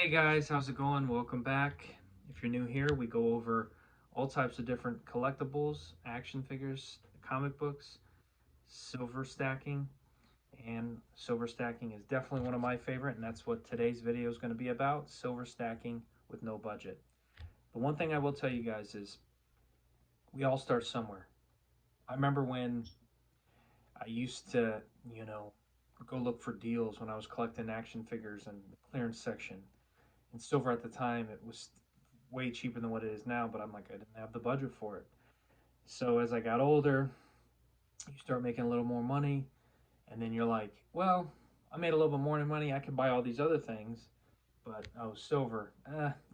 Hey guys, how's it going? Welcome back. If you're new here, we go over all types of different collectibles, action figures, comic books, silver stacking, and silver stacking is definitely one of my favorite, and that's what today's video is going to be about, silver stacking with no budget. The one thing I will tell you guys is we all start somewhere. I remember when I used to, you know, go look for deals when I was collecting action figures in the clearance section. And silver at the time, it was way cheaper than what it is now, but I'm like, I didn't have the budget for it. So as I got older, you start making a little more money, and then you're like, well, I made a little bit more money. I can buy all these other things, but oh, silver,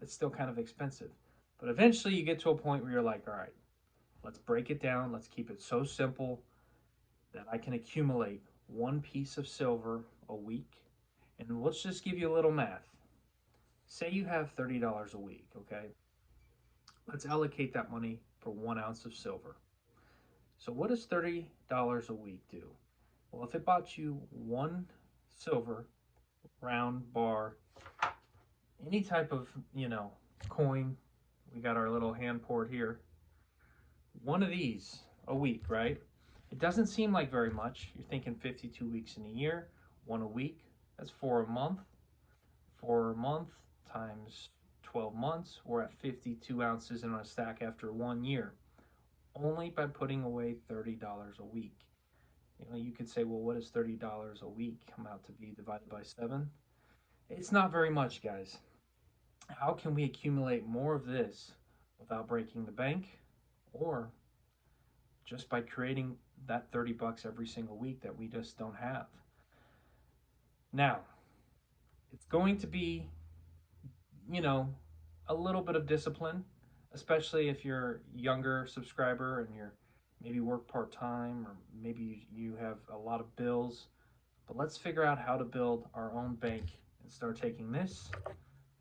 it's still kind of expensive. But eventually you get to a point where you're like, all right, let's break it down. Let's keep it so simple that I can accumulate one piece of silver a week. And let's just give you a little math. Say you have $30 a week, okay? Let's allocate that money for 1 ounce of silver. So what does $30 a week do? Well, if it bought you one silver, round, bar, any type of, coin, we got our little hand poured here, one of these a week, right? It doesn't seem like very much. You're thinking 52 weeks in a year, one a week. That's four a month. 4 a month times 12 months. We're at 52 ounces in a stack after 1 year, only by putting away $30 a week. You could say, well, what does $30 a week come out to be divided by 7? It's not very much, guys. How can we accumulate more of this without breaking the bank, or just by creating that 30 bucks every single week that we just don't have? Now, it's going to be, you know, a little bit of discipline, especially if you're a younger subscriber and you're maybe work part time, or maybe you have a lot of bills. But let's figure out how to build our own bank and start taking this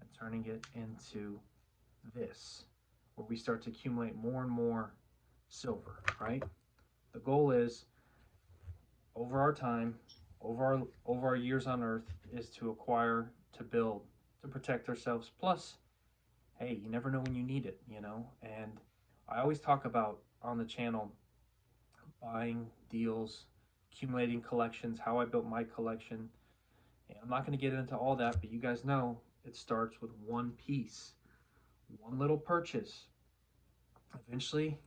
and turning it into this, where we start to accumulate more and more silver, right? The goal is over our time, over our years on earth, is to acquire, to build, to protect ourselves. Plus, hey, you never know when you need it. And I always talk about on the channel buying deals, accumulating collections, how I built my collection. And I'm not going to get into all that, but you guys know it starts with one piece, one little purchase. Eventually,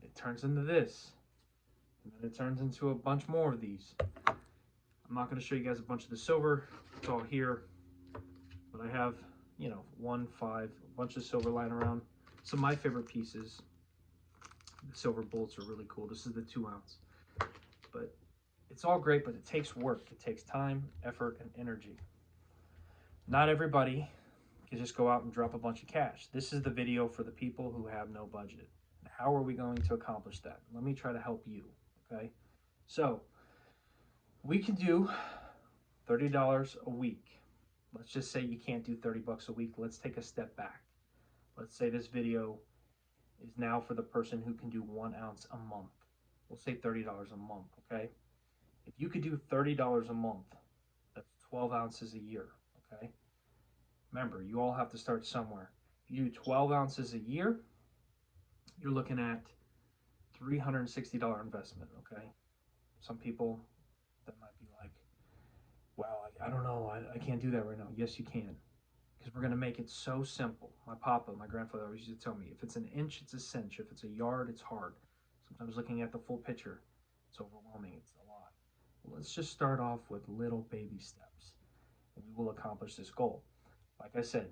it turns into this, and then it turns into a bunch more of these. I'm not going to show you guys a bunch of the silver, it's all here, but I have, 1, 5, a bunch of silver lying around. Some of my favorite pieces, the silver bullets, are really cool. This is the 2 ounce, but it's all great, but it takes work. It takes time, effort, and energy. Not everybody can just go out and drop a bunch of cash. This is the video for the people who have no budget. How are we going to accomplish that? Let me try to help you, okay? So, we can do $30 a week. Let's just say you can't do 30 bucks a week. Let's take a step back. Let's say this video is now for the person who can do 1 ounce a month. We'll say $30 a month, okay? If you could do $30 a month, that's 12 ounces a year, okay? Remember, you all have to start somewhere. If you do 12 ounces a year, you're looking at $360 investment, okay? Some people, that might be like, wow, I don't know, I can't do that right now. Yes, you can, because we're going to make it so simple. My grandfather always used to tell me, if it's an inch, it's a cinch. If it's a yard, it's hard. Sometimes looking at the full picture, it's overwhelming, it's a lot. Well, let's just start off with little baby steps, and we will accomplish this goal. Like I said,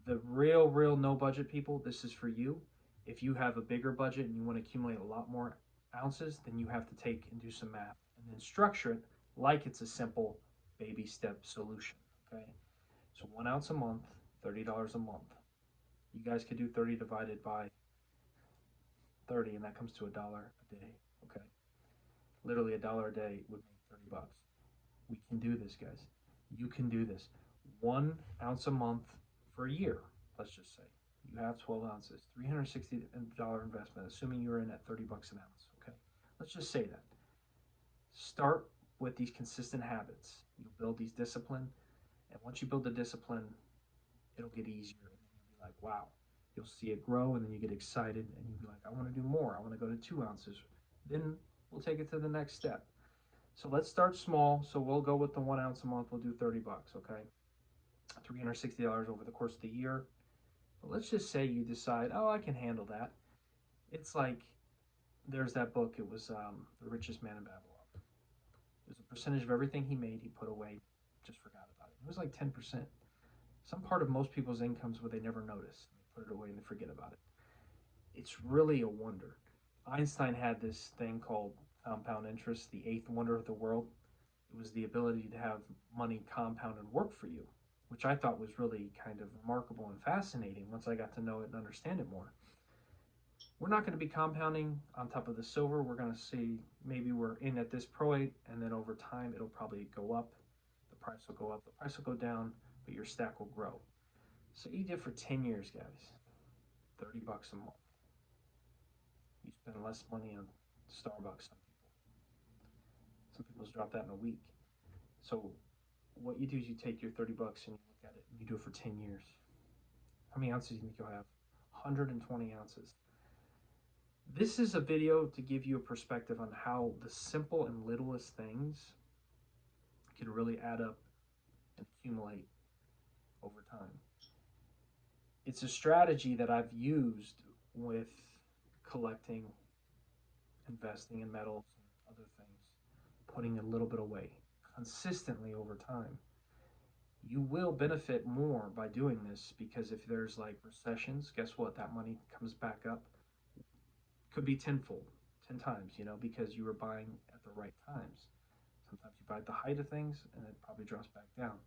the real no budget people, this is for you. If you have a bigger budget and you want to accumulate a lot more ounces, then you have to take and do some math and then structure it like it's a simple baby step solution. Okay, so 1 ounce a month, $30 a month. You guys could do 30 divided by 30, and that comes to $1 a day. Okay, literally $1 a day would make 30 bucks. We can do this, guys. You can do this. 1 ounce a month for a year, let's just say. You have 12 ounces, $360 investment, assuming you're in at 30 bucks an ounce, okay? Let's just say that. Start with these consistent habits. You'll build these discipline, and once you build the discipline, it'll get easier. And you'll be like, wow, you'll see it grow, and then you get excited, and you'll be like, I want to do more. I want to go to 2 ounces. Then we'll take it to the next step. So let's start small. So we'll go with the 1 ounce a month. We'll do $30, okay? $360 over the course of the year. But let's just say you decide, oh, I can handle that. It's like there's that book. It was The Richest Man in Babylon. There's a percentage of everything he made he put away, just forgot about it. It was like 10%. Some part of most people's incomes where they never notice. They put it away and they forget about it. It's really a wonder. Einstein had this thing called compound interest, the eighth wonder of the world. It was the ability to have money compound and work for you, which I thought was really kind of remarkable and fascinating once I got to know it and understand it more. We're not going to be compounding on top of the silver. We're going to see maybe we're in at this rate, and then over time it'll probably go up. The price will go up, the price will go down, but your stack will grow. So you did for 10 years, guys, $30 a month. You spend less money on Starbucks. Some people drop that in a week. So what you do is you take your $30 and you look at it and you do it for 10 years. How many ounces do you think you'll have? 120 ounces. This is a video to give you a perspective on how the simple and littlest things can really add up and accumulate over time. It's a strategy that I've used with collecting, investing in metals and other things, putting a little bit away consistently over time. You will benefit more by doing this because if there's like recessions, guess what? That money comes back up. Could be tenfold, 10 times, because you were buying at the right times. Sometimes you buy at the height of things and it probably drops back down.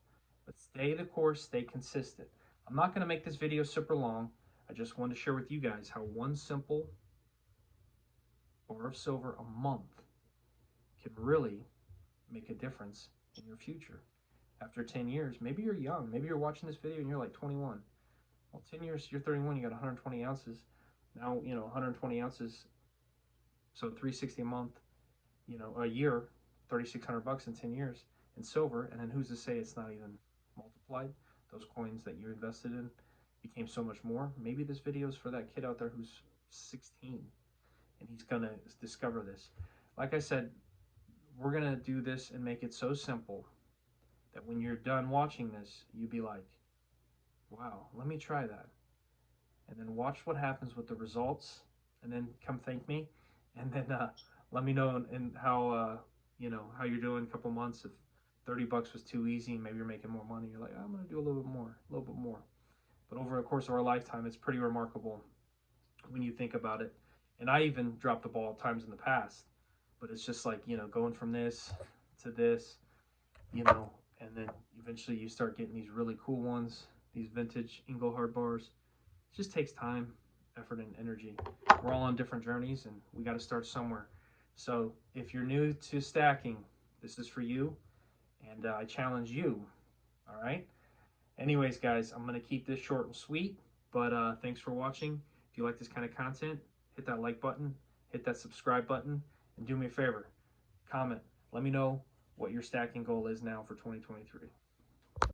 But stay the course, stay consistent. I'm not going to make this video super long. I just wanted to share with you guys how one simple bar of silver a month can really make a difference in your future. After 10 years, maybe you're young, maybe you're watching this video and you're like 21. Well, 10 years, you're 31, you got 120 ounces. Now, 120 ounces, so 360 a month, a year, $3,600 in 10 years in silver. And then who's to say it's not even multiplied? Those coins that you invested in became so much more. Maybe this video is for that kid out there who's 16 and he's going to discover this. Like I said, we're going to do this and make it so simple that when you're done watching this, you'd be like, wow, let me try that. And then watch what happens with the results, and then come thank me, and then let me know and how how you're doing in a couple months. If $30 was too easy, maybe you're making more money. You're like, I'm gonna do a little bit more. But over the course of our lifetime, it's pretty remarkable when you think about it. And I even dropped the ball at times in the past, but it's just like going from this to this, and then eventually you start getting these really cool ones, these vintage Engelhard bars. It just takes time, effort, and energy. We're all on different journeys, and we got to start somewhere. So if you're new to stacking, this is for you, and I challenge you. All right? Anyways, guys, I'm going to keep this short and sweet, but thanks for watching. If you like this kind of content, hit that like button, hit that subscribe button, and do me a favor, comment. Let me know what your stacking goal is now for 2023.